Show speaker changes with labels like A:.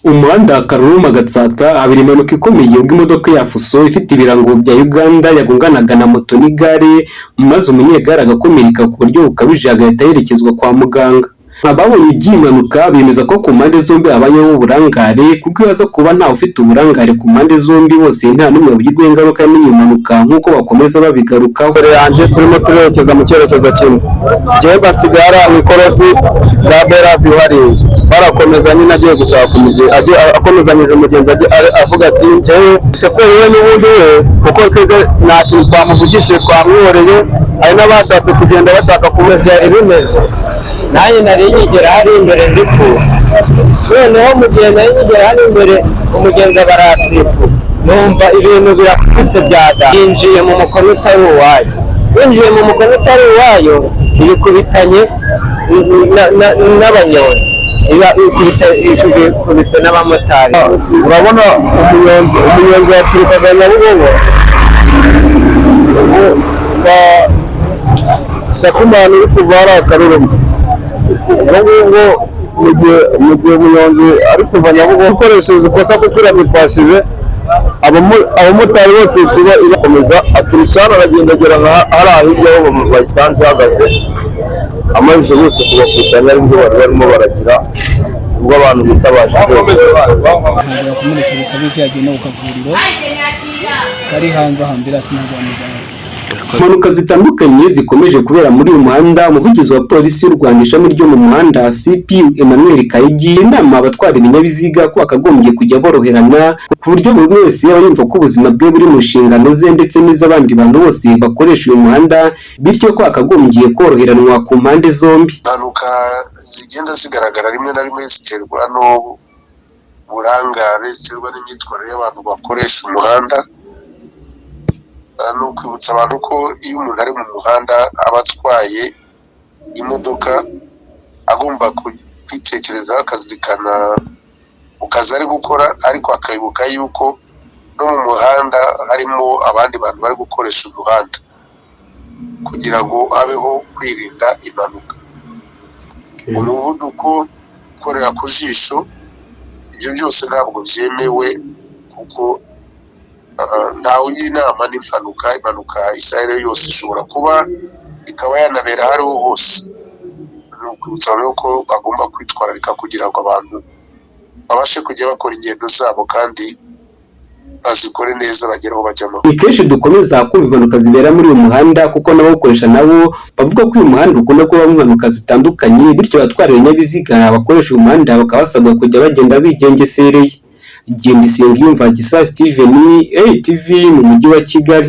A: Umuhanda Karuruma Gatsata habera impanuka ikomeye ubwo imodoka ya Fuso ifite ibirango bya Uganda yagonganaga na moto n'igare maze umunyegare agakomereka ku buryo bukabije agahita yerekezwa kwa muganga. Ababonye iby'impanuka bemeza ko ku mpande zombi habayeho uburangare kuko ibaza kuba ntawe ufite uburangare ku mpande zombi bose nta n'umwe wabigirwaho ingaruka n'iyi mpanuka nk'uko bakomeza babigarukaho.
B: Imbere yanjye turimo turerekeza mu cyerekezo kimwe, njyewe nsigara mu ikorosi rya Berazi hariya barakomeza nyine agiye gushaka umugenzi, akomezanyije umugenzi avuga ati njyewe shoferi we n'ubundi we kuko twebwe nta kintu twamuvugishije twamwihoreye, hari n'abashatse kugenda bashaka kumubwira bimeze nanjye nari nyigera hari imbere ndi kuza, noneho mu gihe nari nyigera hari imbere umugenzi baratsifu numva ibintu birakubise byada, yinjiye mu mukono utari uwayo, yinjiye mu mukono utari uwayo ibikubitanye n'abanyonzi, ikubise n'abamotari. Urabona umunyonzi yaturukaga Nyabugogo Shakumani uri kuva hariya Karuruma, ubwo mu gihe umunyonzi ari kuva Nyabugogo ukoresheje ikosa kuko iramwipashije, abamotari bose irakomeza aturutse hano aragenda agera hariya hirya aho bayisanze ihagaze, amajije bose kubakusanya aribwo bari barimo baragira ubwo abantu bitabasha
C: ntabwo yakomeretse bikabije yagiye no ku kavuriro kari hanze aho ambulance ntabwo yamujyanye.
A: Impanuka zitandukanye zikomeje kubera muri uyu muhanda. Umuvugizi wa polisi y'u Rwanda ishami ryo mu muhanda CP Emmanuel Kayigi inama abatwara ibinyabiziga ko bakagombye kujya boroherana ku buryo buri wese yaba yumva ko ubuzima bwe buri mu nshingano ze ndetse n'iz'abandi bantu bose bakoresha uyu muhanda, bityo ko bakagombye koroheranwa ku mpande zombi.
D: Impanuka zigenda zigaragara rimwe na rimwe ziterwa n'uburangare, ziterwa n'imyitwarire y'abantu bakoresha umuhanda. No kwibutsa abantu ko iyo umuntu ari mu muhanda aba atwaye imodoka agomba kwitekerezaho akazirikana mu kazi ari gukora, ariko akibuka yuko no mu muhanda harimo abandi bantu bari gukoresha umuhanda kugira ngo habeho kwirinda impanuka. Umuvuduko, gukorera ku jisho, ibyo byose ntabwo byemewe kuko ntawe ugira inama n'impanuka. Impanuka isahire yose ishobora kuba ikaba yanabera aho ariho hose. Ni ukwibutsa rero ko bagomba kwitwararika kugira ngo abantu babashe kujya bakora ingendo zabo kandi bazikore neza bagere aho bajyamo.
A: Ni kenshi dukomeza kumva impanuka zibera muri uyu muhanda kuko n'abawukoresha nabo bavuga ko uyu muhanda ukunda kubamo impanuka zitandukanye, bityo abatwara ibinyabiziga bakoresha uyu muhanda bakaba basabwa kujya bagenda bigengesereye. Gendisengiyumva Gisa Steven, ATV mu mujyi wa Kigali.